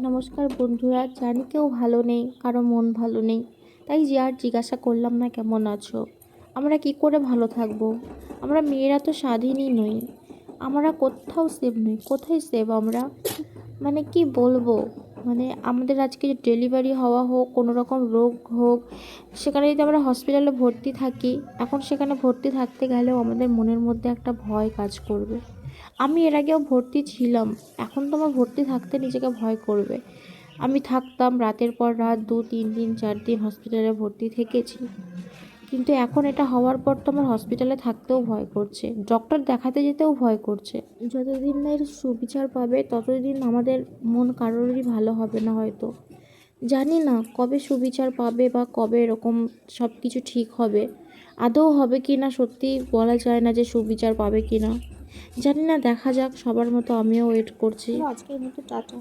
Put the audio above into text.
নমস্কার বন্ধুরা, জানি কেউ ভালো নেই, কারো মন ভালো নেই, তাই যে আর জিজ্ঞাসা করলাম না কেমন আছো। আমরা কি করে ভালো থাকবো? আমরা মেয়েরা তো স্বাধীনই নই, আমরা কোথাও সেভ নই। কোথায় সেভ আমরা? মানে কি বলবো, মানে আমাদের আজকে ডেলিভারি হওয়া হোক, কোনো রকম রোগ হোক, সেখানে যদি আমরা হসপিটালে ভর্তি থাকি, এখন সেখানে ভর্তি থাকতে গেলেও আমাদের মনের মধ্যে একটা ভয় কাজ করবে। আমি এর আগেও ভর্তি ছিলাম, এখন তো আমার ভর্তি থাকতে নিজেকে ভয় করবে। আমি থাকতাম রাতের পর রাত 2-3 দিন 4 দিন হসপিটালে ভর্তি থেকেছি, কিন্তু এখন এটা হওয়ার পর তো আমার হসপিটালে থাকতেও ভয় করছে, ডক্টর দেখাতে যেতেও ভয় করছে। যতদিন না এর সুবিচার পাবে ততদিন আমাদের মন কারোরই ভালো হবে না হয়তো। জানি না কবে সুবিচার পাবে বা কবে এরকম সব কিছু ঠিক হবে। আদৌ হবে কি না সত্যি বলা যায় না যে সুবিচার পাবে কি না। জানি না, দেখা যাক। সবার মতো আমিও ওয়েট করছি। আজকের মতো টাটা।